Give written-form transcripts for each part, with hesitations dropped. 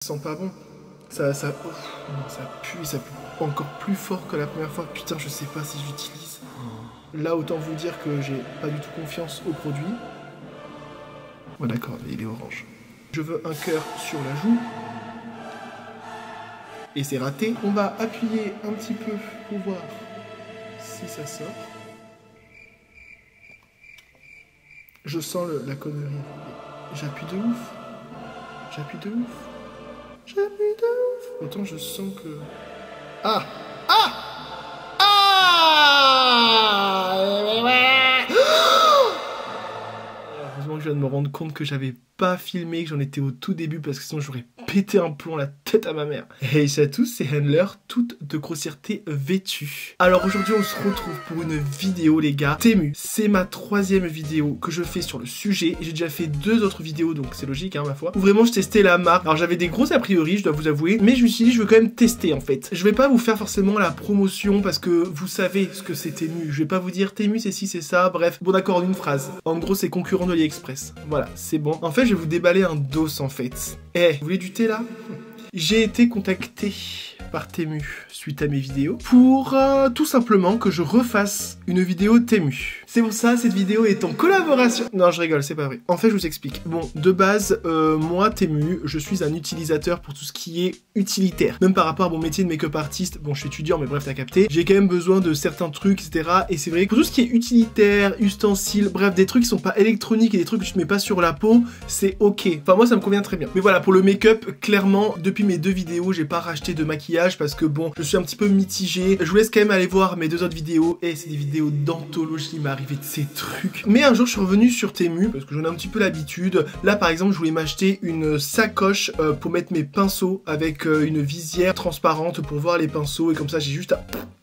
Ça sent pas bon. Ça pue, ça pue encore plus fort que la première fois. Putain, je sais pas si j'utilise. Là, autant vous dire que j'ai pas du tout confiance au produit. Ouais, d'accord, il est orange. Je veux un cœur sur la joue. Et c'est raté. On va appuyer un petit peu pour voir si ça sort. Je sens la connerie. J'appuie de ouf. J'appuie de ouf. J'appuie de ouf. Autant je sens que... Ah! Ah! Ah! Heureusement que je viens de me rendre compte que j'avais pas filmé, que j'en étais au tout début parce que sinon j'aurais pété un plomb la tête à ma mère. Hey salut à tous, c'est Handler, toute de grossièreté vêtue. Alors aujourd'hui on se retrouve pour une vidéo les gars. Temu, c'est ma 3e vidéo que je fais sur le sujet. J'ai déjà fait 2 autres vidéos donc c'est logique hein ma foi. Où vraiment je testais la marque. Alors j'avais des gros a priori je dois vous avouer. Mais je me suis dit je veux quand même tester en fait. Je vais pas vous faire forcément la promotion parce que vous savez ce que c'est Temu. Je vais pas vous dire Temu c'est ci c'est ça. Bref, bon d'accord en une phrase. En gros c'est concurrent de AliExpress. Voilà c'est bon. En fait je vais vous déballer un dos en fait. Eh, vous voulez du thé là? J'ai été contacté par Temu suite à mes vidéos pour tout simplement que je refasse une vidéo Temu. C'est pour ça cette vidéo est en collaboration. Non je rigole, c'est pas vrai. En fait je vous explique. Bon de base moi Temu je suis un utilisateur pour tout ce qui est utilitaire. Même par rapport à mon métier de make-up artiste, bon je suis étudiant mais bref t'as capté. J'ai quand même besoin de certains trucs etc. Et c'est vrai que pour tout ce qui est utilitaire, ustensiles, bref des trucs qui sont pas électroniques et des trucs que tu te mets pas sur la peau, c'est ok. Enfin moi ça me convient très bien. Mais voilà pour le make-up clairement depuis mes 2 vidéos j'ai pas racheté de maquillage parce que bon je suis un petit peu mitigé. Je vous laisse quand même aller voir mes 2 autres vidéos et c'est des vidéos d'anthologie, il m'est arrivé de ces trucs. Mais un jour je suis revenu sur Temu parce que j'en ai un petit peu l'habitude. Là par exemple je voulais m'acheter une sacoche pour mettre mes pinceaux avec une visière transparente pour voir les pinceaux et comme ça j'ai juste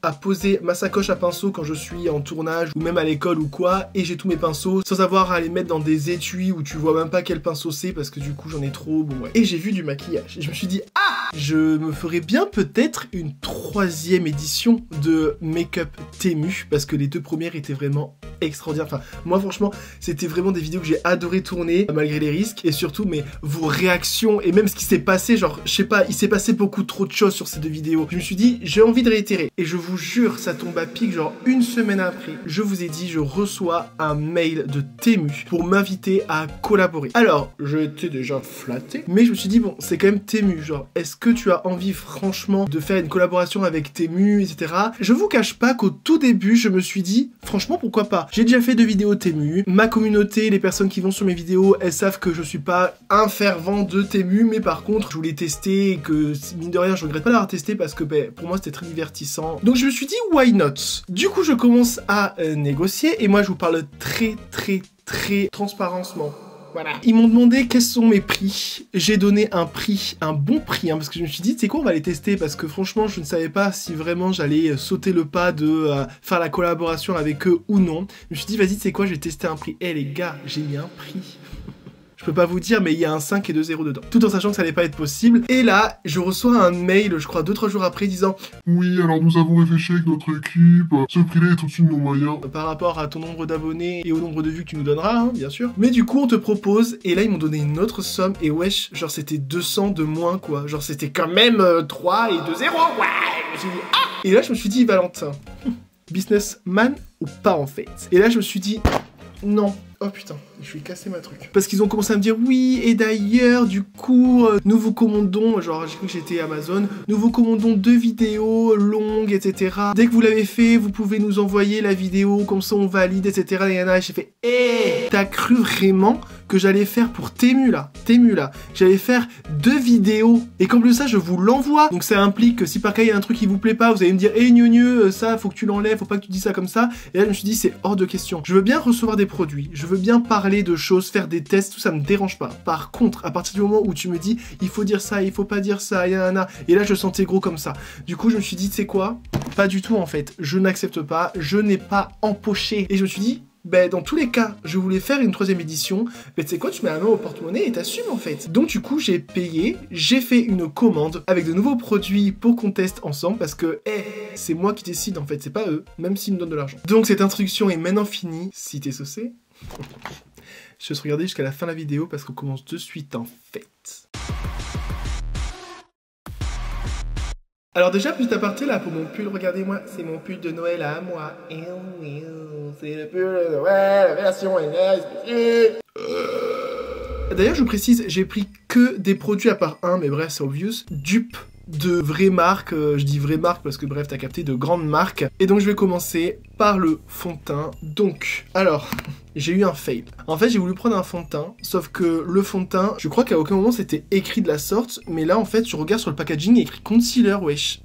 à poser ma sacoche à pinceaux quand je suis en tournage ou même à l'école ou quoi et j'ai tous mes pinceaux sans avoir à les mettre dans des étuis où tu vois même pas quel pinceau c'est parce que du coup j'en ai trop, bon ouais. Et j'ai vu du maquillage et je me suis dit ah je me ferais bien peut-être une 3e édition de Make-up Temu parce que les 2 premières étaient vraiment extraordinaires. Enfin moi franchement c'était vraiment des vidéos que j'ai adoré tourner malgré les risques et surtout mais vos réactions et même ce qui s'est passé, genre je sais pas, il s'est passé beaucoup trop de choses sur ces 2 vidéos. Je me suis dit j'ai envie de réitérer et je vous jure ça tombe à pic, genre une semaine après je vous ai dit je reçois un mail de Temu pour m'inviter à collaborer. Alors j'étais déjà flatté mais je me suis dit bon c'est quand même Temu, genre est-ce que tu as envie franchement de faire une collaboration avec Temu etc. Je vous cache pas qu'au tout début je me suis dit franchement pourquoi pas. J'ai déjà fait 2 vidéos Temu, ma communauté, les personnes qui vont sur mes vidéos elles savent que je suis pas un fervent de Temu mais par contre je voulais tester et que mine de rien je regrette pas d'avoir testé parce que ben, pour moi c'était très divertissant. Donc je me suis dit why not. Du coup je commence à négocier et moi je vous parle très transparencement. Voilà. Ils m'ont demandé quels sont mes prix. J'ai donné un prix, un bon prix, hein, parce que je me suis dit, c'est quoi, on va les tester, parce que franchement, je ne savais pas si vraiment j'allais sauter le pas de faire la collaboration avec eux ou non. Je me suis dit, vas-y, c'est quoi, je vais tester un prix. Eh les gars, j'ai mis un prix. Je peux pas vous dire, mais il y a un 5 et 2 0 dedans. Tout en sachant que ça allait pas être possible. Et là, je reçois un mail, je crois 2-3 jours après, disant « Oui, alors nous avons réfléchi avec notre équipe, ce prix-là est au-dessus de nos moyens. » Par rapport à ton nombre d'abonnés et au nombre de vues que tu nous donneras, hein, bien sûr. Mais du coup, on te propose, et là, ils m'ont donné une autre somme, et wesh, genre c'était 200 de moins, quoi. Genre c'était quand même 3 et 2 0, ouais. Je me suis dit « Ah !» Et là, je me suis dit « Valentin, businessman ou pas, en fait ?» Et là, je me suis dit « Non. » Oh putain, je vais casser ma truc. Parce qu'ils ont commencé à me dire oui, et d'ailleurs, du coup, nous vous commandons, genre j'ai cru que j'étais Amazon, nous vous commandons 2 vidéos longues, etc. Dès que vous l'avez fait, vous pouvez nous envoyer la vidéo, comme ça on valide, etc. Et j'ai fait, t'as cru vraiment que j'allais faire pour Temu là, j'allais faire 2 vidéos, et comme de ça, je vous l'envoie. Donc ça implique que si par cas il y a un truc qui vous plaît pas, vous allez me dire, gneu, ça, faut que tu l'enlèves, faut pas que tu dis ça comme ça. Et là, je me suis dit, c'est hors de question. Je veux bien recevoir des produits, je veux bien parler de choses, faire des tests, tout ça me dérange pas. Par contre, à partir du moment où tu me dis il faut dire ça, il faut pas dire ça, yanana, et là je sentais gros comme ça. Du coup je me suis dit, tu sais quoi? Pas du tout en fait. Je n'accepte pas, je n'ai pas empoché. Et je me suis dit, ben dans tous les cas, je voulais faire une 3e édition, mais tu sais quoi, tu mets la main au porte-monnaie et t'assumes en fait. Donc du coup, j'ai payé, j'ai fait une commande avec de nouveaux produits pour qu'on teste ensemble parce que, c'est moi qui décide en fait, c'est pas eux, même s'ils me donnent de l'argent. Donc cette introduction est maintenant finie, si t'es saucé. Je te regarder jusqu'à la fin de la vidéo parce qu'on commence de suite en fait. Alors déjà, petit aparté là pour mon pull, regardez-moi, c'est mon pull de Noël à moi. C'est le pull de Noël, version NS. D'ailleurs, je vous précise, j'ai pris que des produits à part un, mais bref, c'est obvious, dupes de vraies marques, je dis vraies marques parce que bref, t'as capté, de grandes marques. Et donc je vais commencer par le fond de teint. Donc, alors, j'ai eu un fail. En fait, j'ai voulu prendre un fond de teint, sauf que le fond de teint, je crois qu'à aucun moment c'était écrit de la sorte, mais là en fait, je regarde sur le packaging, il y a écrit concealer, wesh.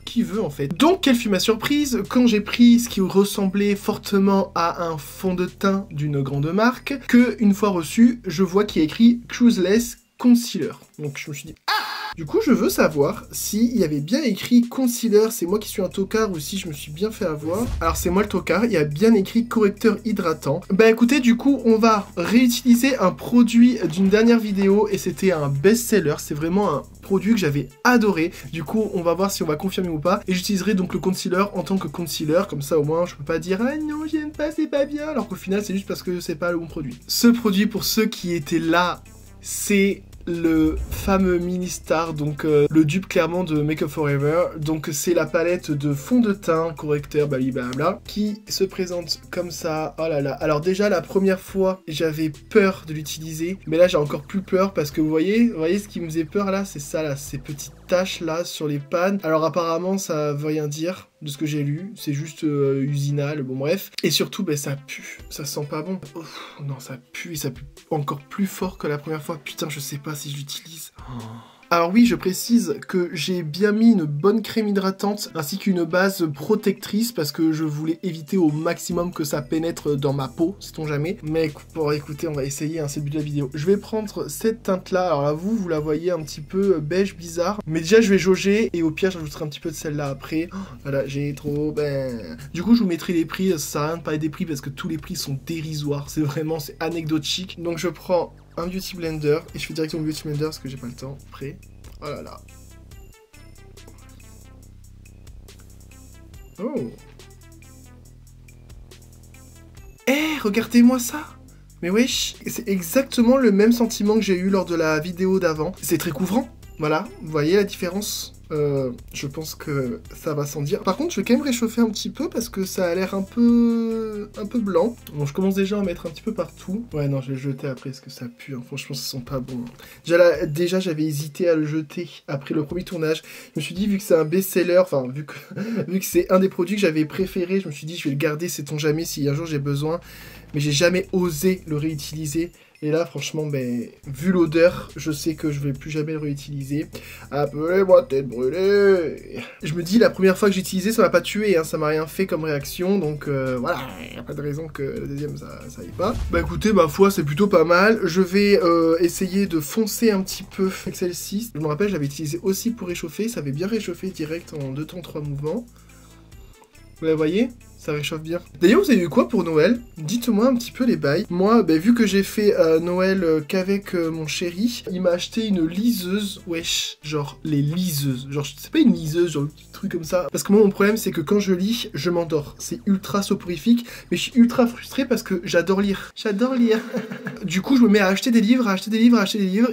Qui veut en fait. Donc, quelle fut ma surprise quand j'ai pris ce qui ressemblait fortement à un fond de teint d'une grande marque, que une fois reçu, je vois qu'il y a écrit Cruiseless Concealer. Donc je me suis dit, ah! Du coup, je veux savoir s'il y avait bien écrit concealer, c'est moi qui suis un tocard ou si je me suis bien fait avoir. Alors c'est moi le tocard, il y a bien écrit correcteur hydratant. Bah écoutez, du coup, on va réutiliser un produit d'une dernière vidéo et c'était un best-seller, c'est vraiment un produit que j'avais adoré. Du coup, on va voir si on va confirmer ou pas. Et j'utiliserai donc le concealer en tant que concealer, comme ça au moins je peux pas dire ah non, j'aime pas, c'est pas bien, alors qu'au final c'est juste parce que c'est pas le bon produit. Ce produit, pour ceux qui étaient là, c'est le fameux mini star, donc le dupe clairement de Make Up For Ever. Donc c'est la palette de fond de teint, correcteur, blablabla, qui se présente comme ça. Oh là là. Alors déjà la première fois j'avais peur de l'utiliser, mais là j'ai encore plus peur parce que vous voyez ce qui me faisait peur là, c'est ça là, ces petites taches là sur les pannes. Alors apparemment ça veut rien dire de ce que j'ai lu, c'est juste usinal, bon bref. Et surtout, ben, ça pue, ça sent pas bon. Ouf, non, ça pue, et ça pue encore plus fort que la première fois. Putain, je sais pas si je l'utilise. Oh. Alors oui, je précise que j'ai bien mis une bonne crème hydratante ainsi qu'une base protectrice parce que je voulais éviter au maximum que ça pénètre dans ma peau, sait-on jamais. Mais bon, écoutez, on va essayer, hein, c'est le but de la vidéo. Je vais prendre cette teinte-là. Alors là, vous la voyez un petit peu beige bizarre. Mais déjà, je vais jauger et au pire, j'ajouterai un petit peu de celle-là après. Oh, voilà, j'ai trop... Du coup, je vous mettrai les prix. Ça sert à rien de parler des prix parce que tous les prix sont dérisoires. C'est anecdotique. Donc je prends un beauty blender et je fais directement beauty blender parce que j'ai pas le temps. Prêt. Oh là là. Oh. Eh, regardez-moi ça. Mais wesh, c'est exactement le même sentiment que j'ai eu lors de la vidéo d'avant. C'est très couvrant. Voilà, vous voyez la différence? Je pense que ça va sans dire. Par contre, je vais quand même réchauffer un petit peu parce que ça a l'air un peu blanc. Bon, je commence déjà à en mettre un petit peu partout. Ouais, non, je vais le jeter après parce que ça pue. Hein. Franchement, ça sent pas bon. Déjà, j'avais hésité à le jeter après le premier tournage. Je me suis dit, vu que c'est un best-seller, enfin, vu que c'est un des produits que j'avais préféré, je me suis dit, je vais le garder, sait-on jamais si un jour j'ai besoin. Mais j'ai jamais osé le réutiliser. Et là, franchement, ben, vu l'odeur, je sais que je vais plus jamais le réutiliser. Appelez-moi tête brûlée. Je me dis, la première fois que j'ai utilisé, ça m'a pas tué, hein, ça m'a rien fait comme réaction. Donc voilà, y a pas de raison que la deuxième, ça aille pas. Bah écoutez, ma foi, c'est plutôt pas mal. Je vais essayer de foncer un petit peu avec celle-ci. Je me rappelle, je l'avais utilisé aussi pour réchauffer. Ça avait bien réchauffé direct en 2 temps 3 mouvements. Vous la voyez ? Ça réchauffe bien. D'ailleurs, vous avez eu quoi pour Noël? Dites-moi un petit peu les bails. Moi, bah, vu que j'ai fait Noël qu'avec mon chéri, il m'a acheté une liseuse. Wesh, genre les liseuses. Genre, c'est pas une liseuse, genre un petit truc comme ça. Parce que moi, mon problème, c'est que quand je lis, je m'endors. C'est ultra soporifique, mais je suis ultra frustré parce que j'adore lire. J'adore lire. Du coup, je me mets à acheter des livres,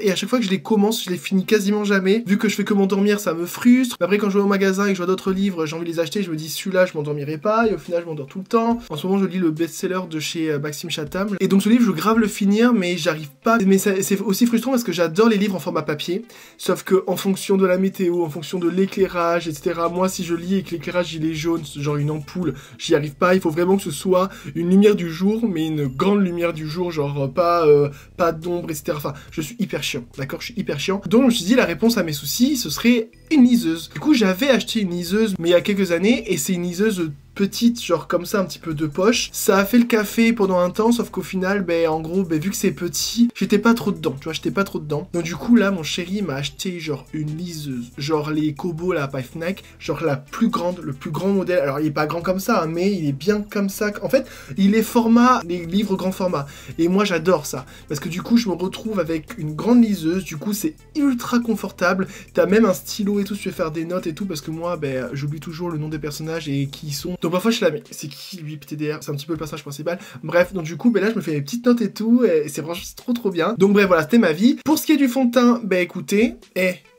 et à chaque fois que je les commence, je les finis quasiment jamais. Vu que je fais que m'endormir, ça me frustre. Après, quand je vais au magasin et que je vois d'autres livres, j'ai envie de les acheter, je me dis celui-là, je m'endormirai pas, et au final, je m'endors tout le temps. En ce moment, je lis le best-seller de chez Maxime Chatham. Et donc, ce livre, je veux grave le finir, mais j'arrive pas. Mais c'est aussi frustrant parce que j'adore les livres en format papier. Sauf que, en fonction de la météo, en fonction de l'éclairage, etc., moi, si je lis et que l'éclairage, il est jaune, genre une ampoule, j'y arrive pas. Il faut vraiment que ce soit une lumière du jour, mais une grande lumière du jour, genre pas d'ombre, etc. Enfin, je suis hyper chiant, d'accord? Je suis hyper chiant. Donc, je me suis dit, la réponse à mes soucis, ce serait une liseuse. Du coup, j'avais acheté une liseuse, mais il y a quelques années, et c'est une liseuse petite, genre comme ça, un petit peu de poche. Ça a fait le café pendant un temps, sauf qu'au final, en gros, vu que c'est petit, j'étais pas trop dedans, tu vois, j'étais pas trop dedans. Donc du coup, là, mon chéri m'a acheté, genre, une liseuse, genre les Kobo, là, à Fnac, genre la plus grande, le plus grand modèle. Alors, il est pas grand comme ça, hein, mais il est bien comme ça. En fait, il est format, les livres grand format. Et moi, j'adore ça, parce que du coup, je me retrouve avec une grande liseuse, du coup, c'est ultra confortable. T'as même un stylo et tout, si tu veux faire des notes et tout, parce que moi, j'oublie toujours le nom des personnages et qui ils sont. Donc Donc parfois je la mets. C'est qui lui PTDR? C'est un petit peu le personnage principal. Bref, donc du coup, ben là je me fais mes petites notes et tout, et c'est franchement trop bien. Donc bref, voilà, c'était ma vie. Pour ce qui est du fond de teint, ben écoutez,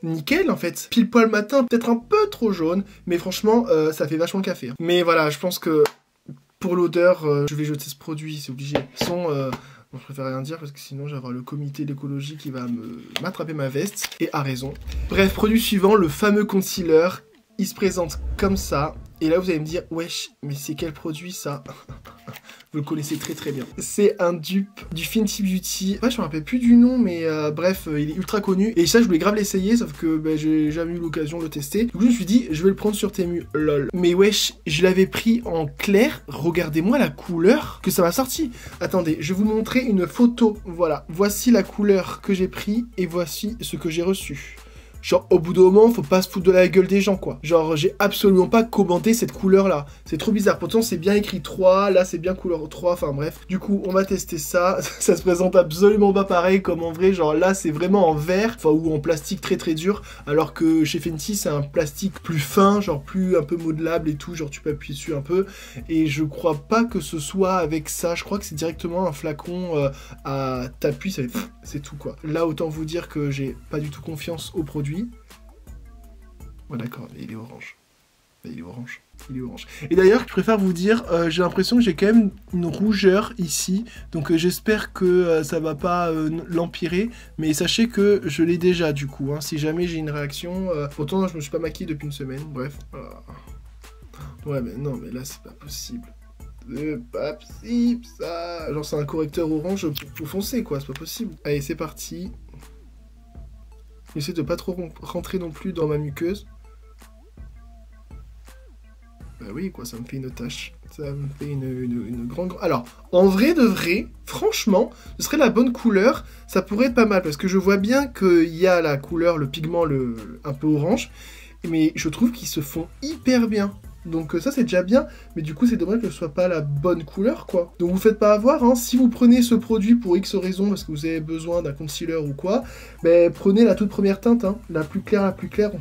nickel en fait. Pile poil matin, peut-être un peu trop jaune, mais franchement, ça fait vachement le café. Hein. Mais voilà, je pense que pour l'odeur, je vais jeter ce produit, c'est obligé. Sans, je préfère rien dire parce que sinon j'ai avoir le comité d'écologie qui va m'attraper ma veste. Et a raison. Bref, produit suivant, le fameux concealer. Il se présente comme ça. Et là, vous allez me dire, wesh, mais c'est quel produit ça? Vous le connaissez très bien. C'est un dupe du Fenty Beauty. Ouais, je me rappelle plus du nom, mais bref, il est ultra connu. Et ça, je voulais grave l'essayer, sauf que j'ai jamais eu l'occasion de le tester. Du coup, je me suis dit, je vais le prendre sur Temu, lol. Mais wesh, je l'avais pris en clair. Regardez-moi la couleur que ça m'a sorti. Attendez, je vais vous montrer une photo. Voilà, voici la couleur que j'ai pris et voici ce que j'ai reçu. Genre, au bout d'un moment, faut pas se foutre de la gueule des gens, quoi. Genre, j'ai absolument pas commenté cette couleur-là. C'est trop bizarre. Pourtant, c'est bien écrit 3. Là, c'est bien couleur 3. Enfin, bref. Du coup, on va tester ça. Ça se présente absolument pas pareil comme en vrai. Genre, là, c'est vraiment en verre. Enfin, ou en plastique très dur. Alors que chez Fenty, c'est un plastique plus fin. Genre, plus un peu modelable et tout. Genre, tu peux appuyer dessus un peu. Et je crois pas que ce soit avec ça. Je crois que c'est directement un flacon à t'appuies. C'est tout, quoi. Là, autant vous dire que j'ai pas du tout confiance au produit. Oh d'accord, il est orange. Il est orange. Il est orange. Et d'ailleurs, je préfère vous dire, j'ai l'impression que j'ai quand même une rougeur ici. Donc j'espère que ça va pas l'empirer. Mais sachez que je l'ai déjà du coup. Hein, si jamais j'ai une réaction. Pourtant, je me suis pas maquillé depuis une semaine. Bref. Ouais, mais non, mais là, c'est pas possible. C'est pas possible ça. Genre, c'est un correcteur orange pour foncer quoi. C'est pas possible. Allez, c'est parti. J'essaie de pas trop rentrer non plus dans ma muqueuse. Bah oui, quoi, ça me fait une tache. Ça me fait une grande... Alors, en vrai de vrai, franchement, ce serait la bonne couleur. Ça pourrait être pas mal, parce que je vois bien qu'il y a la couleur, le pigment un peu orange. Mais je trouve qu'ils se font hyper bien. Donc ça c'est déjà bien, mais du coup c'est dommage que ce soit pas la bonne couleur quoi. Donc vous faites pas avoir, hein, si vous prenez ce produit pour X raison, parce que vous avez besoin d'un concealer ou quoi, ben prenez la toute première teinte, hein, la plus claire,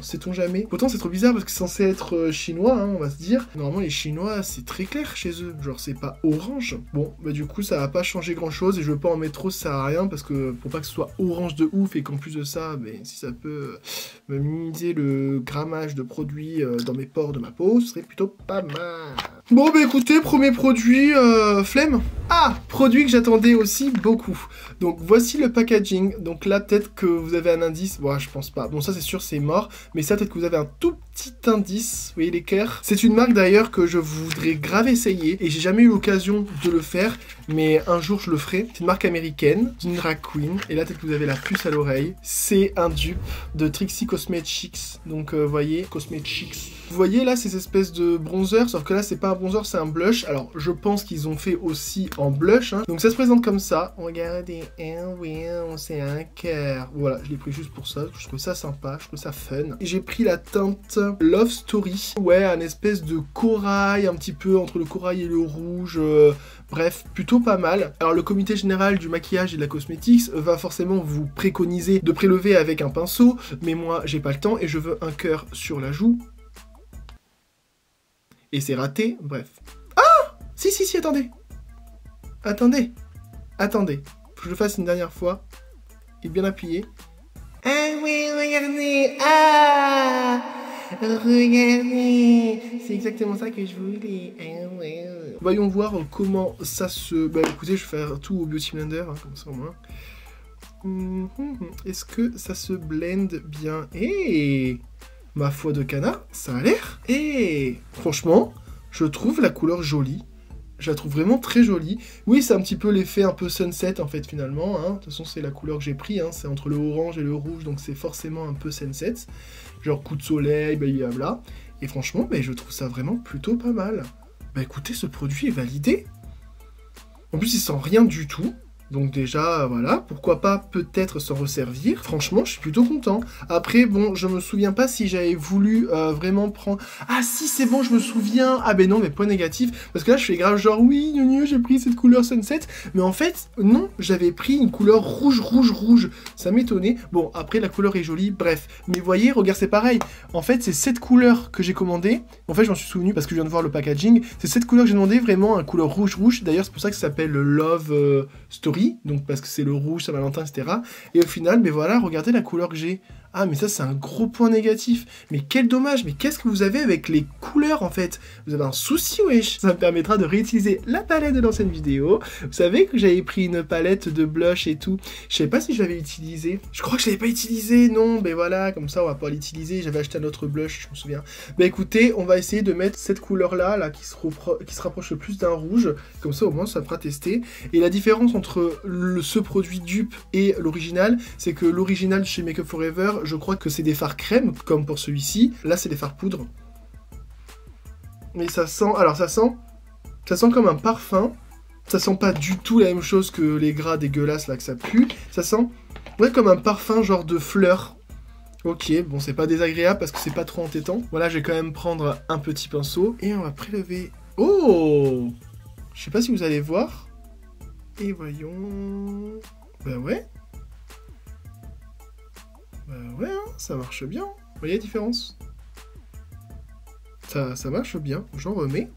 sait-on jamais. Pourtant c'est trop bizarre parce que c'est censé être chinois, hein, on va se dire. Normalement les chinois c'est très clair chez eux, genre c'est pas orange. Bon, bah du coup ça va pas changer grand chose et je veux pas en mettre trop, ça sert à rien parce que pour pas que ce soit orange de ouf et qu'en plus de ça, ben, si ça peut me minimiser le grammage de produits dans mes pores de ma peau, ce serait plutôt pas mal. Bon bah écoutez, premier produit, flemme. Ah, produit que j'attendais aussi beaucoup. Donc voici le packaging. Donc là peut-être que vous avez un indice. Bon, je pense pas. Bon ça c'est sûr c'est mort. Mais ça peut-être que vous avez un tout petit indice. Vous voyez les cœurs. C'est une marque d'ailleurs que je voudrais grave essayer. Et j'ai jamais eu l'occasion de le faire. Mais un jour je le ferai. C'est une marque américaine. Une drag queen. Et là peut-être que vous avez la puce à l'oreille. C'est un dupe de Trixie Cosmetics. Donc vous voyez, Cosmetics. Vous voyez là ces espèces de bronzer. Sauf que là c'est pas un bronzer, c'est un blush. Alors je pense qu'ils ont fait aussi en blush. Hein. Donc ça se présente comme ça. Regardez. Oui, c'est un cœur. Voilà, je l'ai pris juste pour ça. Je trouve ça sympa. Je trouve ça fun. Et j'ai pris la teinte Love Story. Ouais, un espèce de corail. Un petit peu entre le corail et le rouge. Bref, plutôt pas mal. Alors le comité général du maquillage et de la cosmétique va forcément vous préconiser de prélever avec un pinceau. Mais moi, j'ai pas le temps et je veux un cœur sur la joue. Et c'est raté, bref. Ah! Si, attendez. Attendez. Faut que je le fasse une dernière fois. Et bien appuyé. Ah oui, regardez. Ah! Regardez. C'est exactement ça que je voulais. Ah ouais. Voyons voir comment ça se... Bah écoutez, je vais faire tout au Beauty Blender, hein, comme ça au moins. Est-ce que ça se blende bien? Ma foi de canard, ça a l'air. Franchement, je trouve la couleur jolie. Je la trouve vraiment très jolie. Oui, c'est un petit peu l'effet un peu sunset en fait finalement. Hein. De toute façon, c'est la couleur que j'ai pris. Hein. C'est entre le orange et le rouge, donc c'est forcément un peu sunset. Genre coup de soleil, blablabla. Et franchement, je trouve ça vraiment plutôt pas mal. Bah écoutez, ce produit est validé. En plus, il sent rien du tout. Donc déjà, voilà, pourquoi pas peut-être s'en resservir. Franchement, je suis plutôt content. Après, bon, je me souviens pas si j'avais voulu vraiment prendre... Ah si, c'est bon, je me souviens. Ah ben non, mais point négatif. Parce que là, je fais grave genre, oui, j'ai pris cette couleur Sunset. Mais en fait, non, j'avais pris une couleur rouge. Ça m'étonnait. Bon, après, la couleur est jolie, bref. Mais vous voyez, regarde, c'est pareil. En fait, c'est cette couleur que j'ai commandée. En fait, je m'en suis souvenu parce que je viens de voir le packaging. C'est cette couleur que j'ai demandé, vraiment, un couleur rouge. D'ailleurs, c'est pour ça que ça s'appelle le Love Story. Donc, parce que c'est le rouge, Saint-Valentin, etc. Et au final, mais voilà, regardez la couleur que j'ai. Ah, mais ça, c'est un gros point négatif. Mais quel dommage. Mais qu'est-ce que vous avez avec les couleurs, en fait? Vous avez un souci, wesh. Ça me permettra de réutiliser la palette de l'ancienne vidéo. Vous savez que j'avais pris une palette de blush et tout. Je savais pas si je l'avais utilisée. Je crois que je l'avais pas utilisée, non. Mais voilà, comme ça, on va pouvoir l'utiliser. J'avais acheté un autre blush, je me souviens. Bah écoutez, on va essayer de mettre cette couleur-là, là, qui se rapproche le plus d'un rouge. Comme ça, au moins, ça fera tester. Et la différence entre ce produit dupe et l'original, c'est que l'original chez Make Up For Ever, je crois que c'est des fards crème, comme pour celui-ci. Là, c'est des fards poudre. Mais ça sent... Alors, ça sent comme un parfum. Ça sent pas du tout la même chose que les gras dégueulasses, là, que ça pue. Ça sent... Ouais, comme un parfum genre de fleurs. Ok, bon, c'est pas désagréable parce que c'est pas trop entêtant. Voilà, je vais quand même prendre un petit pinceau. Et on va prélever... Oh! Je sais pas si vous allez voir. Et voyons... Bah ouais. Bah ouais, hein, ça marche bien. Vous voyez la différence? Ça marche bien. J'en remets.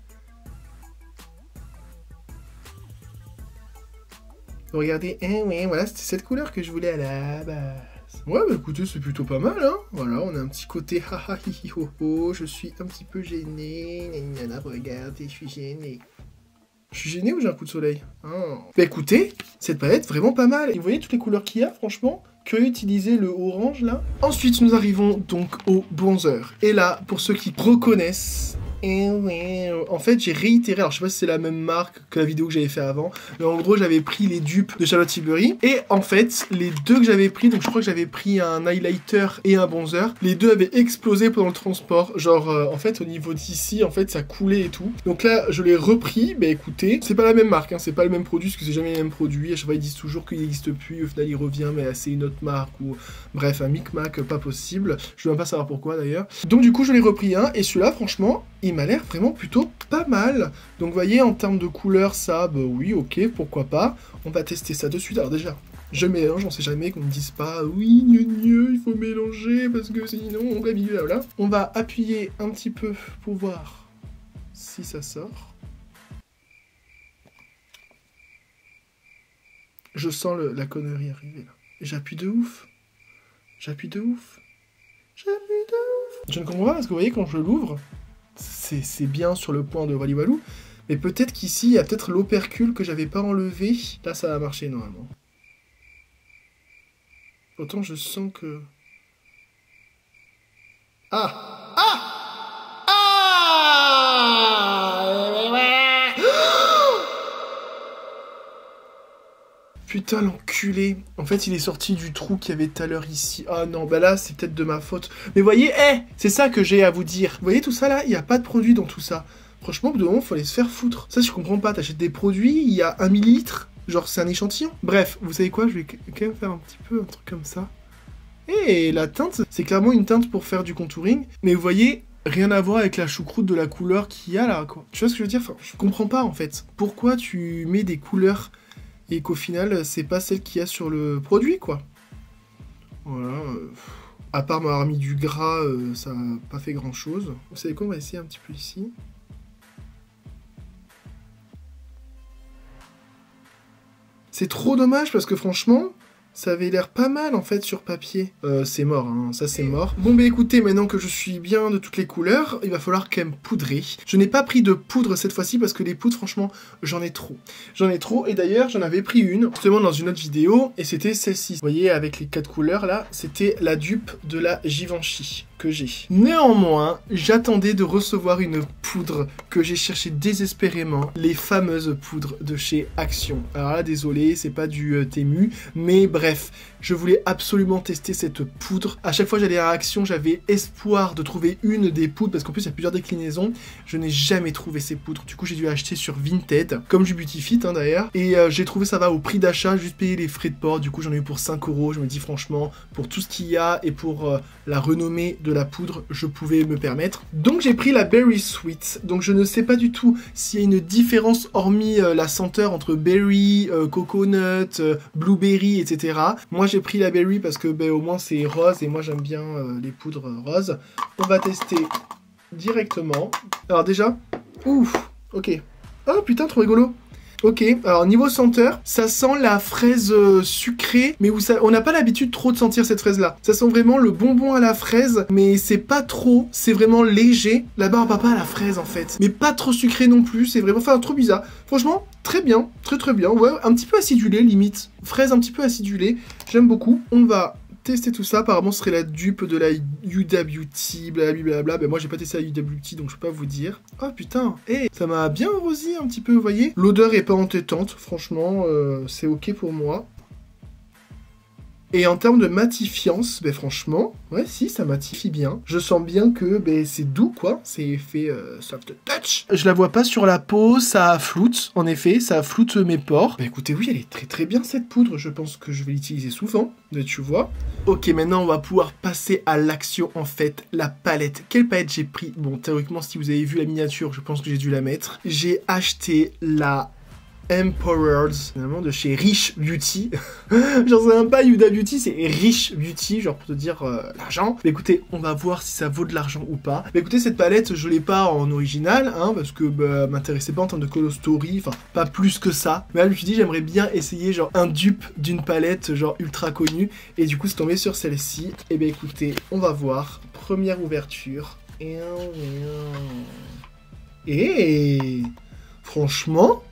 Regardez, ouais, voilà, c'était cette couleur que je voulais à la base. Ouais, bah écoutez, c'est plutôt pas mal, hein. Voilà, on a un petit côté haha hi ho ho, je suis un petit peu gêné. Nana, regardez, je suis gêné. Je suis gêné ou j'ai un coup de soleil? Oh. Bah écoutez, cette palette, vraiment pas mal. Et vous voyez toutes les couleurs qu'il y a, franchement? Que utiliser le orange, là? Ensuite, nous arrivons donc au bronzer. Et là, pour ceux qui reconnaissent... Et ouais, en fait, j'ai réitéré, alors je sais pas si c'est la même marque que la vidéo que j'avais fait avant, mais en gros, j'avais pris les dupes de Charlotte Tilbury, et en fait, les deux que j'avais pris, donc je crois que j'avais pris un highlighter et un bronzer, les deux avaient explosé pendant le transport, genre, en fait, au niveau d'ici, en fait, ça coulait et tout. Donc là, je l'ai repris, bah écoutez, c'est pas la même marque, hein, c'est pas le même produit, parce que c'est jamais le même produit, à chaque fois, ils disent toujours qu'il n'existe plus, au final, il revient, mais c'est une autre marque, ou bref, un micmac pas possible, je veux même pas savoir pourquoi, d'ailleurs. Donc du coup, je l'ai repris un, et celui-là, franchement, il m'a l'air vraiment plutôt pas mal. Donc vous voyez, en termes de couleur, ça, bah oui, ok, pourquoi pas. On va tester ça de suite. Alors déjà, je mélange, on sait jamais qu'on ne dise pas, oui, il faut mélanger, parce que sinon, blablabla. On va appuyer un petit peu pour voir si ça sort. Je sens la connerie arriver, là. J'appuie de ouf. Je ne comprends pas, parce que vous voyez, quand je l'ouvre, c'est bien sur le point de Wally Walou, mais peut-être qu'ici, il y a peut-être l'opercule que j'avais pas enlevé. Là, ça va marcher normalement. Autant je sens que... Ah! Ah! Ah! Putain, l'enculé. En fait, il est sorti du trou qu'il y avait tout à l'heure ici. Ah non, bah là, c'est peut-être de ma faute. Mais voyez, c'est ça que j'ai à vous dire. Vous voyez tout ça là? Il n'y a pas de produit dans tout ça. Franchement, au bout d'un moment, il faut aller se faire foutre. Ça, je comprends pas. T'achètes des produits, il y a 1 millilitre. Genre, c'est un échantillon. Bref, vous savez quoi? Je vais quand même faire un petit peu un truc comme ça. Et la teinte, c'est clairement une teinte pour faire du contouring. Mais vous voyez... Rien à voir avec la choucroute de la couleur qu'il y a là, quoi. Tu vois ce que je veux dire? Enfin, je comprends pas, en fait. Pourquoi tu mets des couleurs et qu'au final, c'est pas celle qu'il y a sur le produit, quoi. Voilà. À part m'avoir mis du gras, ça n'a pas fait grand-chose. Vous savez quoi? On va essayer un petit peu ici. C'est trop dommage, parce que franchement... Ça avait l'air pas mal en fait sur papier. C'est mort, hein, ça c'est mort. Bon bah écoutez, maintenant que je suis bien de toutes les couleurs, il va falloir quand même poudrer. Je n'ai pas pris de poudre cette fois-ci parce que les poudres, franchement, j'en ai trop. J'en ai trop, et d'ailleurs j'en avais pris une, justement dans une autre vidéo, et c'était celle-ci. Vous voyez, avec les 4 couleurs là, c'était la dupe de la Givenchy, que j'ai. Néanmoins, j'attendais de recevoir une poudre que j'ai cherché désespérément, les fameuses poudres de chez Action. Alors là, désolé, c'est pas du Temu, mais bref, je voulais absolument tester cette poudre. À chaque fois que j'allais à Action, j'avais espoir de trouver une des poudres, parce qu'en plus il y a plusieurs déclinaisons. Je n'ai jamais trouvé ces poudres. Du coup, j'ai dû acheter sur Vinted, comme du Beauty Fit d'ailleurs. Et j'ai trouvé ça va au prix d'achat, juste payer les frais de port. Du coup, j'en ai eu pour 5 €. Je me dis franchement, pour tout ce qu'il y a et pour la renommée de la poudre, je pouvais me permettre. Donc j'ai pris la Berry Sweet. Donc je ne sais pas du tout s'il y a une différence hormis la senteur entre berry, coconut, blueberry, etc. Moi j'ai pris la berry parce que au moins c'est rose et moi j'aime bien les poudres roses. On va tester directement. Alors déjà, ouf, ok. Oh putain, trop rigolo. Ok, alors niveau senteur, ça sent la fraise sucrée, mais où ça, on n'a pas l'habitude trop de sentir cette fraise-là. Ça sent vraiment le bonbon à la fraise, mais c'est pas trop, c'est vraiment léger. Là-bas, on parle pas à la fraise en fait, mais pas trop sucré non plus, c'est vraiment, enfin, trop bizarre. Franchement, très bien, très bien, ouais, un petit peu acidulé limite. Fraise un petit peu acidulée, j'aime beaucoup. On va tester tout ça, apparemment ce serait la dupe de la Huda Beauty, blablabla. Ben moi j'ai pas testé la Huda Beauty donc je peux pas vous dire. Oh putain, hey, ça m'a bien rosé un petit peu, vous voyez. L'odeur est pas entêtante, franchement, c'est ok pour moi. Et en termes de matifiance, ben franchement, ouais si, ça matifie bien. Je sens bien que c'est doux quoi, c'est fait soft touch. Je la vois pas sur la peau, ça floute, en effet, ça floute mes pores. Bah écoutez, oui, elle est très bien cette poudre, je pense que je vais l'utiliser souvent, tu vois. Ok, maintenant on va pouvoir passer à l'action en fait, la palette. Quelle palette j'ai pris? Bon, théoriquement, si vous avez vu la miniature, je pense que j'ai dû la mettre. J'ai acheté la Emperors, finalement, de chez Rich Beauty. J'en sais même pas, Huda Beauty, c'est Rich Beauty, genre pour te dire l'argent. Mais écoutez, on va voir si ça vaut de l'argent ou pas. Mais écoutez, cette palette, je l'ai pas en original, hein, parce que m'intéressait pas en termes de color story, enfin, pas plus que ça. Mais là, je me suis dit, j'aimerais bien essayer, genre, un dupe d'une palette, genre, ultra connue. Et du coup, c'est tombé sur celle-ci. Et ben écoutez, on va voir. Première ouverture. Et franchement,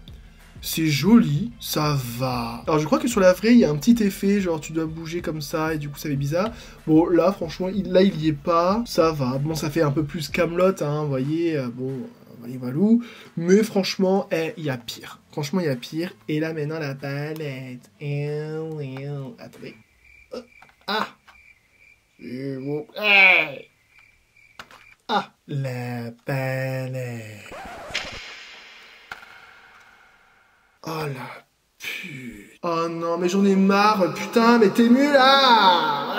c'est joli, ça va. Alors je crois que sur la vraie, il y a un petit effet, genre tu dois bouger comme ça, et du coup ça fait bizarre. Bon, là, franchement, là, il y est pas, ça va. Bon, ça fait un peu plus Camelot, hein, vous voyez, bon, voilà. Mais franchement, il y a pire. Franchement, il y a pire. Et là, maintenant, la palette. Attendez. Ah! S'il vous plaît. Ah! La palette. Oh la pute. Oh non, mais j'en ai marre, putain, mais t'es mieux là.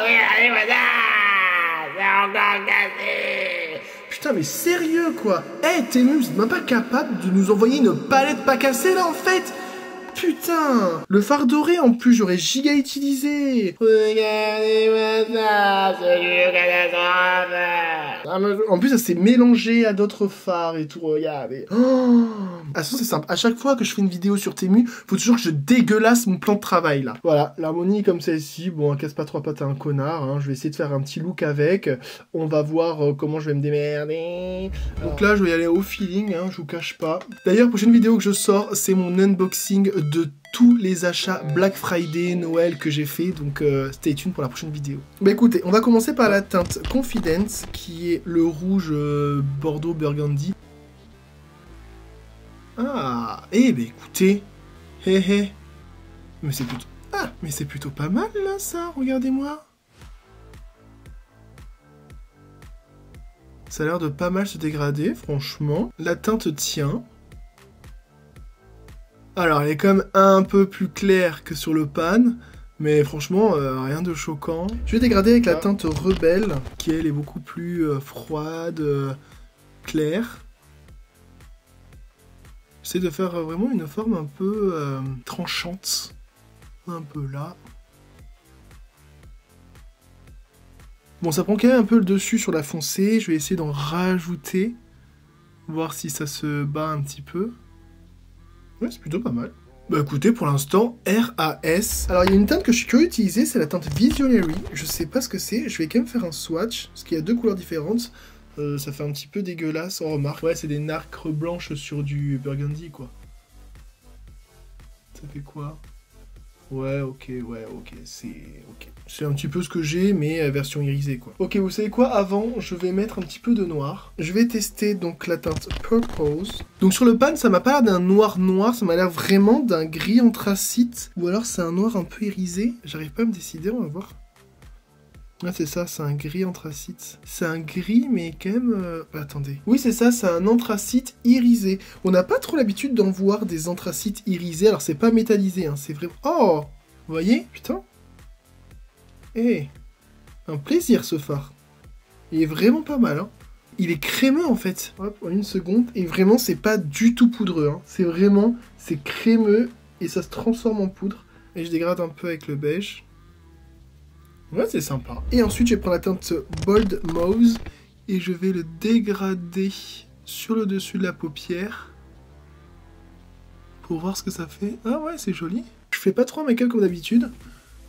Putain, mais sérieux quoi. T'es mieux, vous êtes même pas capable de nous envoyer une palette pas cassée là en fait. Putain, le fard doré en plus, j'aurais giga utilisé. Regardez-moi ça, c'est catastrophe. En plus, ça s'est mélangé à d'autres fards et tout, regardez. Oh. Ah, ça c'est simple, à chaque fois que je fais une vidéo sur Temu, faut toujours que je dégueulasse mon plan de travail là. Voilà, l'harmonie comme celle-ci, bon, casse pas trois pattes à un connard, hein. Je vais essayer de faire un petit look avec. On va voir comment je vais me démerder. Donc là, je vais y aller au feeling, hein, je vous cache pas. D'ailleurs, prochaine vidéo que je sors, c'est mon unboxing de tous les achats Black Friday, Noël que j'ai fait, donc stay tuned pour la prochaine vidéo. Bah écoutez, on va commencer par la teinte Confidence, qui est le rouge Bordeaux Burgundy. Ah, bah écoutez, mais c'est plutôt... Ah, mais c'est plutôt pas mal là, ça, regardez-moi. Ça a l'air de pas mal se dégrader, franchement. La teinte tient. Alors, elle est quand même un peu plus claire que sur le pan, mais franchement, rien de choquant. Je vais dégrader avec la teinte Rebelle, qui elle est beaucoup plus froide, claire. J'essaie de faire vraiment une forme un peu tranchante. Un peu là. Bon, ça prend quand même un peu le dessus sur la foncée. Je vais essayer d'en rajouter. Voir si ça se bat un petit peu. Ouais, c'est plutôt pas mal. Bah écoutez, pour l'instant, RAS. Alors, il y a une teinte que je suis curieux d'utiliser, c'est la teinte Visionary. Je sais pas ce que c'est. Je vais quand même faire un swatch, parce qu'il y a deux couleurs différentes. Ça fait un petit peu dégueulasse, on remarque. Ouais, c'est des nacres blanches sur du burgundy, quoi. Ça fait quoi? Ouais, ok, c'est ok. C'est un petit peu ce que j'ai, mais version irisée, quoi. Ok, vous savez quoi? Avant, je vais mettre un petit peu de noir. Je vais tester donc la teinte Purpose. Donc sur le pan, ça m'a pas l'air d'un noir noir, ça m'a l'air vraiment d'un gris anthracite. Ou alors c'est un noir un peu irisé. J'arrive pas à me décider, on va voir. Ah c'est ça, c'est un gris anthracite. C'est un gris mais quand même... Attendez. Oui c'est ça, c'est un anthracite irisé. On n'a pas trop l'habitude d'en voir des anthracites irisés. Alors c'est pas métallisé, hein, c'est vrai... Oh! Vous voyez? Putain. Eh, un plaisir ce phare. Il est vraiment pas mal, hein. Il est crémeux en fait. Hop, en une seconde. Et vraiment c'est pas du tout poudreux, hein. C'est vraiment... C'est crémeux et ça se transforme en poudre. Et je dégrade un peu avec le beige. Ouais, c'est sympa. Et ensuite, je vais prendre la teinte Bold Mauve et je vais le dégrader sur le dessus de la paupière pour voir ce que ça fait. Ah ouais, c'est joli. Je fais pas trop un make-up comme d'habitude.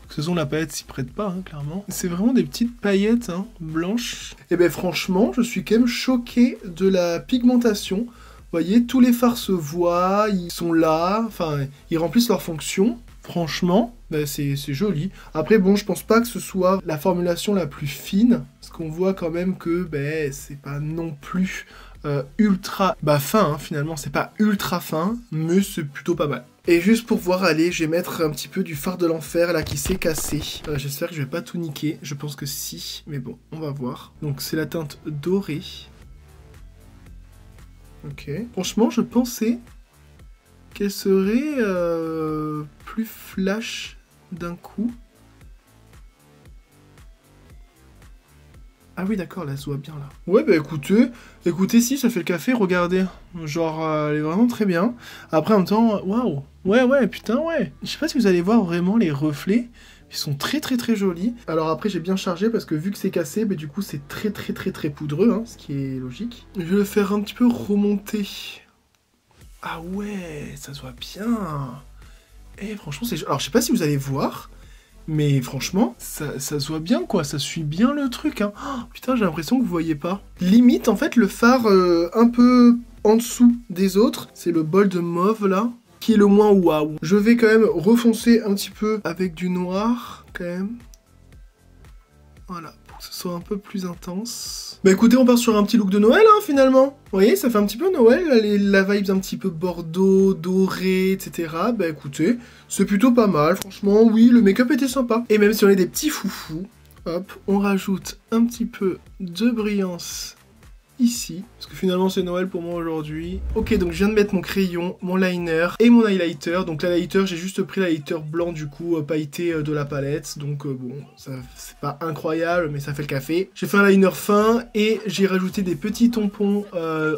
Ce façon, la paillette s'y prête pas, hein, clairement. C'est vraiment des petites paillettes hein, blanches. Et ben franchement, je suis quand même choqué de la pigmentation. Vous voyez, tous les fards se voient, ils sont là, enfin, ils remplissent leur fonction. Franchement, bah c'est joli. Après, bon, je pense pas que ce soit la formulation la plus fine, parce qu'on voit quand même que bah, c'est pas non plus ultra fin, hein, finalement, c'est pas ultra fin, mais c'est plutôt pas mal. Et juste pour voir, allez, je vais mettre un petit peu du fard de l'enfer, là, qui s'est cassé. J'espère que je vais pas tout niquer, je pense que si, mais bon, on va voir. Donc, c'est la teinte dorée. Ok. Franchement, je pensais qu'elle serait plus flash d'un coup. Ah oui d'accord, là, elle se voit bien là. Ouais bah écoutez si, ça fait le café, regardez. Genre, elle est vraiment très bien. Après en même temps, waouh. Ouais, putain ouais. Je sais pas si vous allez voir vraiment les reflets. Ils sont très jolis. Alors après j'ai bien chargé parce que vu que c'est cassé, bah, du coup c'est très poudreux, hein, ce qui est logique. Je vais le faire un petit peu remonter. Ah ouais, ça se voit bien. Eh franchement c'est... Alors je sais pas si vous allez voir, mais franchement, ça se voit bien quoi, ça suit bien le truc. Hein. Oh, putain, j'ai l'impression que vous voyez pas. Limite en fait le phare un peu en dessous des autres, c'est le bol de mauve là, qui est le moins waouh. Je vais quand même refoncer un petit peu avec du noir quand même. Voilà, pour que ce soit un peu plus intense. Bah écoutez, on part sur un petit look de Noël, hein, finalement. Vous voyez, ça fait un petit peu Noël, là, la vibe un petit peu bordeaux, doré, etc. Bah écoutez, c'est plutôt pas mal, franchement, oui, le make-up était sympa. Et même si on est des petits foufous, hop, on rajoute un petit peu de brillance ici, parce que finalement c'est Noël pour moi aujourd'hui. Ok, donc je viens de mettre mon crayon, mon liner et mon highlighter. Donc l'highlighter, j'ai juste pris l'highlighter blanc du coup pailleté de la palette. Donc bon, c'est pas incroyable, mais ça fait le café. J'ai fait un liner fin et j'ai rajouté des petits tampons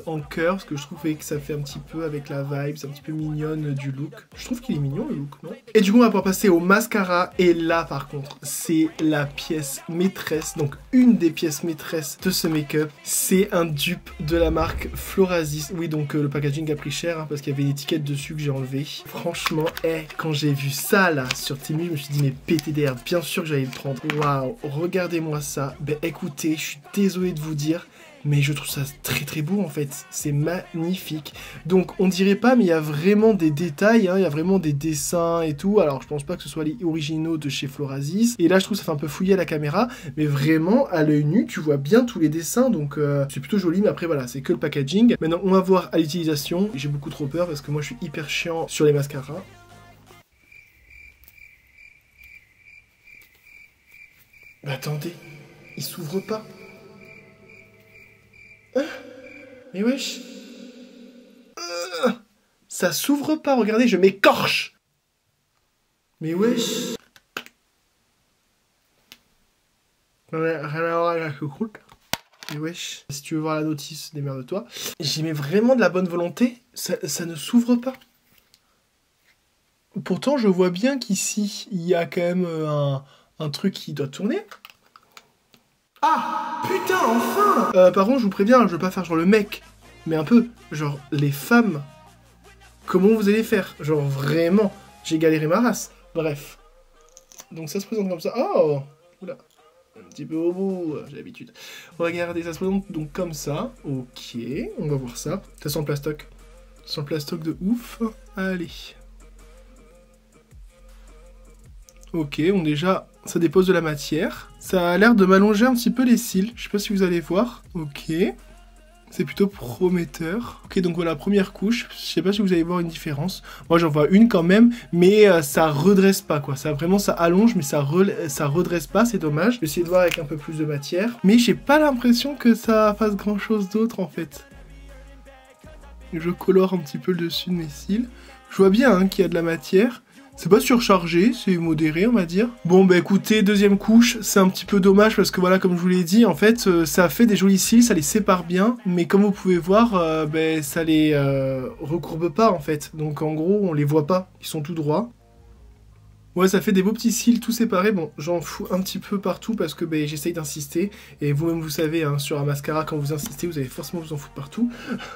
en cœur, parce que je trouvais que ça fait un petit peu avec la vibe, c'est un petit peu mignonne du look. Je trouve qu'il est mignon le look, non? Et du coup on va pouvoir passer au mascara. Et là par contre, c'est la pièce maîtresse, donc une des pièces maîtresses de ce make-up. C'est un dupe de la marque Florasis. Oui, donc le packaging a pris cher hein, parce qu'il y avait une étiquette dessus que j'ai enlevé. Franchement, quand j'ai vu ça là sur Temu, je me suis dit mais PTDR, bien sûr que j'allais le prendre. Waouh, regardez-moi ça. Ben écoutez, je suis désolé de vous dire, mais je trouve ça très beau en fait, c'est magnifique. Donc on dirait pas, mais il y a vraiment des détails, hein, il y a vraiment des dessins et tout. Alors je pense pas que ce soit les originaux de chez Florasis. Et là je trouve que ça fait un peu fouiller à la caméra, mais vraiment à l'œil nu tu vois bien tous les dessins, donc c'est plutôt joli. Mais après voilà, c'est que le packaging. Maintenant on va voir à l'utilisation. J'ai beaucoup trop peur parce que moi je suis hyper chiant sur les mascaras. Mais attendez, il s'ouvre pas. Mais wesh. Ça s'ouvre pas, regardez, je m'écorche. Mais wesh. Rien à voir avec la choucroute. Mais wesh. Si tu veux voir la notice, démerde-toi. J'y mets vraiment de la bonne volonté. Ça ne s'ouvre pas. Pourtant, je vois bien qu'ici, il y a quand même un truc qui doit tourner. Ah, putain, enfin. Par contre, je vous préviens, je veux pas faire genre le mec, mais un peu, genre, les femmes, comment vous allez faire? Genre, vraiment, j'ai galéré ma race. Bref. Donc ça se présente comme ça. Oh, oula, un petit peu au bout, j'ai l'habitude. Regardez, ça se présente donc comme ça. Ok, on va voir ça. Ça sent le plastoc. Ça sent le plastoc de ouf. Allez. Ok, bon déjà, ça dépose de la matière. Ça a l'air de m'allonger un petit peu les cils. Je sais pas si vous allez voir. Ok. C'est plutôt prometteur. Ok, donc voilà, première couche. Je sais pas si vous allez voir une différence. Moi, j'en vois une quand même, mais ça redresse pas, quoi. Ça vraiment, ça allonge, mais ça redresse pas. C'est dommage. Je vais essayer de voir avec un peu plus de matière. Mais j'ai pas l'impression que ça fasse grand-chose d'autre, en fait. Je colore un petit peu le dessus de mes cils. Je vois bien hein, qu'il y a de la matière. C'est pas surchargé, c'est modéré on va dire. Bon bah écoutez, deuxième couche, c'est un petit peu dommage parce que voilà comme je vous l'ai dit, en fait ça fait des jolis cils, ça les sépare bien, mais comme vous pouvez voir, ça les recourbe pas en fait. Donc en gros on les voit pas, ils sont tout droits. Ouais, ça fait des beaux petits cils tout séparés. Bon, j'en fous un petit peu partout parce que j'essaye d'insister. Et vous-même, vous savez, hein, sur un mascara, quand vous insistez, vous allez forcément vous en foutre partout.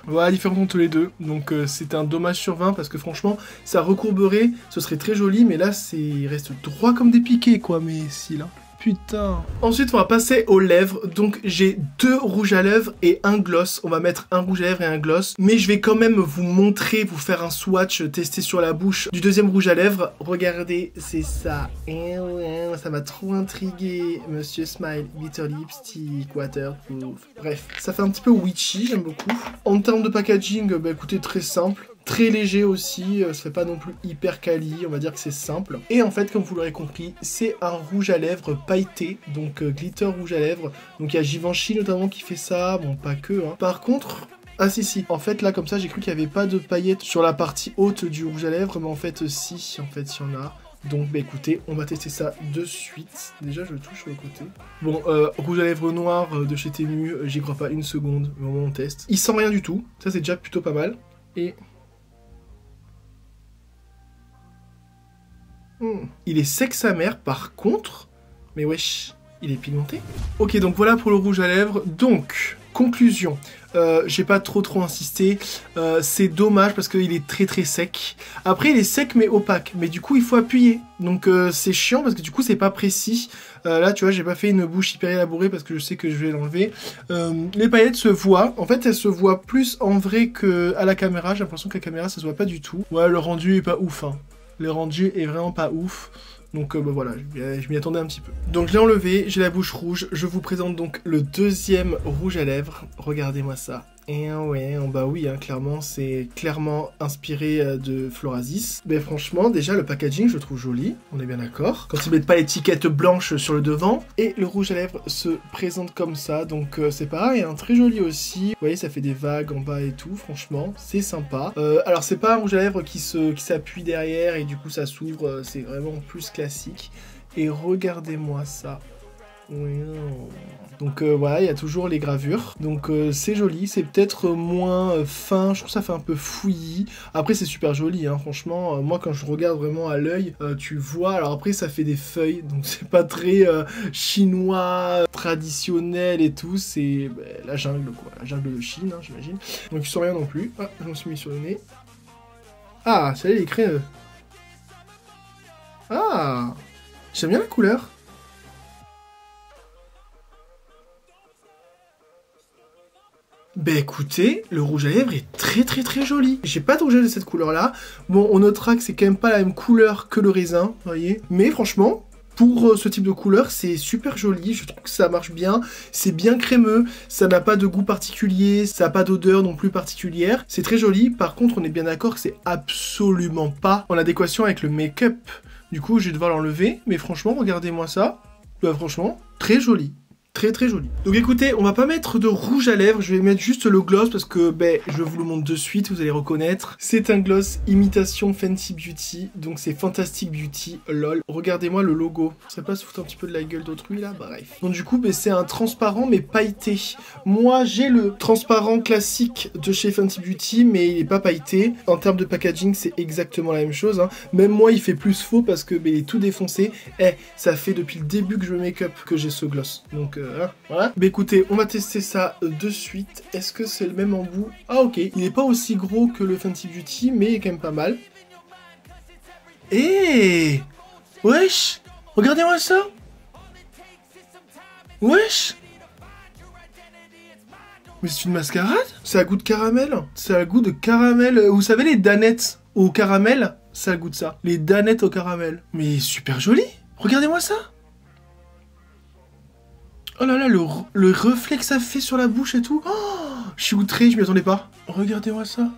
Voilà la différence entre les deux. Donc, c'est un dommage sur 20 parce que franchement, ça recourberait, ce serait très joli. Mais là, il reste droit comme des piquets, quoi, mes cils. Hein. Putain. Ensuite, on va passer aux lèvres. Donc, j'ai 2 rouges à lèvres et un gloss. On va mettre un rouge à lèvres et un gloss. Mais je vais quand même vous montrer, vous faire un swatch testé sur la bouche du deuxième rouge à lèvres. Regardez, c'est ça. Ça m'a trop intrigué. Monsieur Smile, Glitter Lipstick, Waterproof. Bref, ça fait un petit peu witchy, j'aime beaucoup. En termes de packaging, écoutez, très simple. Très léger aussi, ça fait pas non plus hyper quali, on va dire que c'est simple. Et en fait, comme vous l'aurez compris, c'est un rouge à lèvres pailleté, donc glitter rouge à lèvres. Donc il y a Givenchy notamment qui fait ça, bon pas que. Hein. Par contre, ah si, en fait là comme ça j'ai cru qu'il n'y avait pas de paillettes sur la partie haute du rouge à lèvres, mais en fait si, il y en a. Donc écoutez, on va tester ça de suite. Déjà je le touche sur le côté. Bon, rouge à lèvres noir de chez Temu, j'y crois pas une seconde, mais au moment où on teste. Il sent rien du tout, ça c'est déjà plutôt pas mal. Et... il est sec sa mère par contre, mais wesh, il est pigmenté. Ok, donc voilà pour le rouge à lèvres. Donc, conclusion, j'ai pas trop insisté, c'est dommage parce qu'il est très sec. Après il est sec mais opaque, mais du coup il faut appuyer. Donc c'est chiant parce que du coup c'est pas précis. Là tu vois j'ai pas fait une bouche hyper élaborée parce que je sais que je vais l'enlever. Les paillettes se voient, en fait elles se voient plus en vrai qu'à la caméra. J'ai l'impression que la caméra ça se voit pas du tout. Ouais, le rendu est pas ouf hein. Le rendu est vraiment pas ouf. Donc voilà, je m'y attendais un petit peu. Donc je l'ai enlevé, j'ai la bouche rouge. Je vous présente donc le deuxième rouge à lèvres. Regardez-moi ça. Et ouais, bah oui, hein, clairement, c'est clairement inspiré de Florasis. Mais franchement, déjà, le packaging, je le trouve joli, on est bien d'accord. Quand ils mettent pas l'étiquette blanche sur le devant. Et le rouge à lèvres se présente comme ça, donc c'est pareil, hein, très joli aussi. Vous voyez, ça fait des vagues en bas et tout, franchement, c'est sympa. Alors, c'est pas un rouge à lèvres qui s'appuie derrière et du coup, ça s'ouvre, c'est vraiment plus classique. Et regardez-moi ça. Donc voilà, il y a toujours les gravures. Donc c'est joli, c'est peut-être moins fin, je trouve que ça fait un peu fouillis. Après c'est super joli, hein, franchement. Moi quand je regarde vraiment à l'œil, tu vois. Alors après ça fait des feuilles, donc c'est pas très chinois, traditionnel et tout. C'est la jungle quoi, la jungle de Chine, hein, j'imagine. Donc ils sont rien non plus. Ah, je m'en suis mis sur le nez. Ah, celle-là il est crémeux. Ah, j'aime bien la couleur. Bah écoutez, le rouge à lèvres est très joli. J'ai pas de rouge à lèvres de cette couleur là. Bon, on notera que c'est quand même pas la même couleur que le raisin, vous voyez. Mais franchement, pour ce type de couleur, c'est super joli. Je trouve que ça marche bien. C'est bien crémeux. Ça n'a pas de goût particulier. Ça n'a pas d'odeur non plus particulière. C'est très joli. Par contre, on est bien d'accord que c'est absolument pas en adéquation avec le make-up. Du coup, je vais devoir l'enlever. Mais franchement, regardez-moi ça. Bah franchement, très joli. Très joli. Donc écoutez, on va pas mettre de rouge à lèvres, je vais mettre juste le gloss parce que je vous le montre de suite, vous allez reconnaître. C'est un gloss imitation Fenty Beauty, donc c'est Fantastic Beauty, lol. Regardez-moi le logo, ça pas se foutre un petit peu de la gueule d'autrui là, bref. Donc du coup, c'est un transparent mais pailleté. Moi j'ai le transparent classique de chez Fenty Beauty, mais il est pas pailleté. En termes de packaging, c'est exactement la même chose. Hein. Même moi, il fait plus faux parce que il est tout défoncé. Ça fait depuis le début que je me make-up que j'ai ce gloss. Donc voilà. Bah écoutez, on va tester ça de suite. Est-ce que c'est le même embout? Ah ok, il est pas aussi gros que le Fenty Beauty, mais il est quand même pas mal. Wesh, regardez-moi ça. Wesh. Mais c'est une mascarade? Ça a goût de caramel? Ça a goût de caramel. Vous savez les danettes au caramel? Ça a le goût de ça. Les danettes au caramel. Mais super joli. Regardez-moi ça. Oh là là, le reflet que ça fait sur la bouche et tout. Oh, je suis outré, je m'y attendais pas. Regardez-moi ça.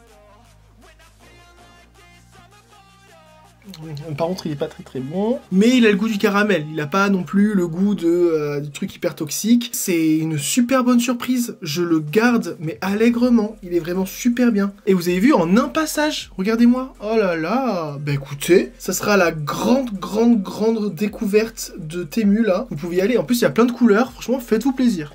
Par contre, il est pas très bon. Mais il a le goût du caramel. Il a pas non plus le goût du truc hyper toxique. C'est une super bonne surprise. Je le garde, mais allègrement. Il est vraiment super bien. Et vous avez vu en un passage. Regardez-moi. Oh là là. Bah écoutez, ça sera la grande découverte de Temu là. Vous pouvez y aller. En plus, il y a plein de couleurs. Franchement, faites-vous plaisir.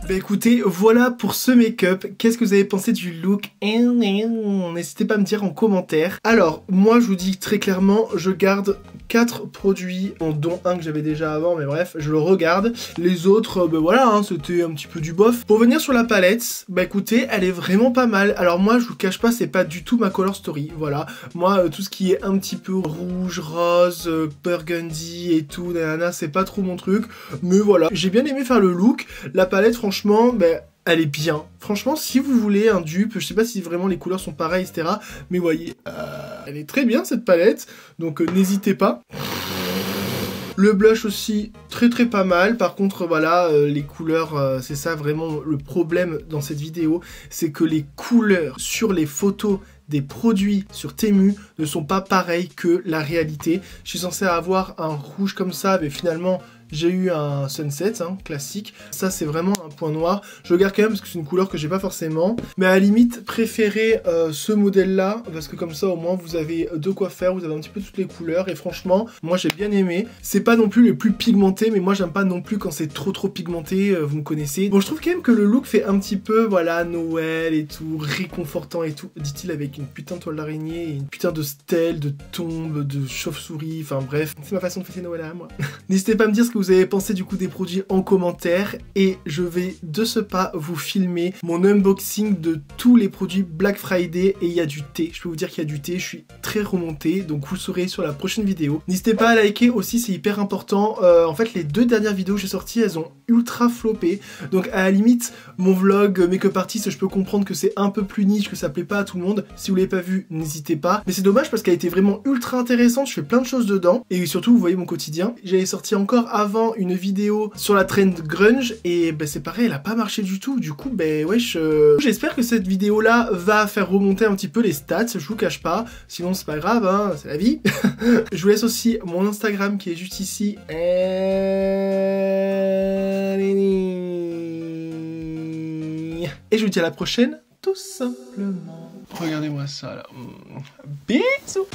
Bah écoutez, voilà pour ce make-up. Qu'est-ce que vous avez pensé du look? N'hésitez pas à me dire en commentaire. Alors, moi je vous dis très clairement, je garde 4 produits, dont un que j'avais déjà avant, mais bref, je le regarde. Les autres, bah voilà, hein, c'était un petit peu du bof. Pour venir sur la palette, bah écoutez, elle est vraiment pas mal. Alors moi, je vous cache pas, c'est pas du tout ma color story, voilà. Moi, tout ce qui est un petit peu rouge, rose, burgundy et tout, nanana, c'est pas trop mon truc. Mais voilà, j'ai bien aimé faire le look. La palette, franchement, ben, elle est bien. Franchement, si vous voulez un dupe, je sais pas si vraiment les couleurs sont pareilles, etc. Mais voyez, elle est très bien cette palette. Donc n'hésitez pas. Le blush aussi, très pas mal. Par contre, voilà, les couleurs, c'est ça vraiment le problème dans cette vidéo. C'est que les couleurs sur les photos des produits sur Temu ne sont pas pareilles que la réalité. Je suis censé avoir un rouge comme ça, mais finalement... j'ai eu un sunset, hein, classique. Ça, c'est vraiment un point noir. Je le garde quand même parce que c'est une couleur que j'ai pas forcément. Mais à la limite, préférez ce modèle-là. Parce que comme ça, au moins, vous avez de quoi faire. Vous avez un petit peu toutes les couleurs. Et franchement, moi, j'ai bien aimé. C'est pas non plus les plus pigmentés. Mais moi, j'aime pas non plus quand c'est trop pigmenté. Vous me connaissez. Bon, je trouve quand même que le look fait un petit peu, voilà, Noël et tout. Réconfortant et tout. Dit-il avec une putain de toile d'araignée. Et une putain de stèle, de tombe, de chauve-souris. Enfin, bref. C'est ma façon de fêter Noël à moi. N'hésitez pas à me dire ce que vous avez pensé du coup des produits en commentaire et je vais de ce pas vous filmer mon unboxing de tous les produits Black Friday et il y a du thé. Je peux vous dire qu'il y a du thé, je suis très remonté donc vous le saurez sur la prochaine vidéo. N'hésitez pas à liker aussi, c'est hyper important. En fait les 2 dernières vidéos que j'ai sorties elles ont ultra floppé donc à la limite mon vlog make-up artist je peux comprendre que c'est un peu plus niche, que ça plaît pas à tout le monde. Si vous l'avez pas vu n'hésitez pas mais c'est dommage parce qu'elle a été vraiment ultra intéressante, je fais plein de choses dedans et surtout vous voyez mon quotidien. J'avais sorti encore avant une vidéo sur la trend grunge et bah, c'est pareil, elle a pas marché du tout. Du coup, bah wesh, j'espère que cette vidéo là va faire remonter un petit peu les stats, je vous cache pas. Sinon c'est pas grave, hein, c'est la vie. Je vous laisse aussi mon Instagram qui est juste ici. Et je vous dis à la prochaine, tout simplement. Regardez-moi ça là. Bisous.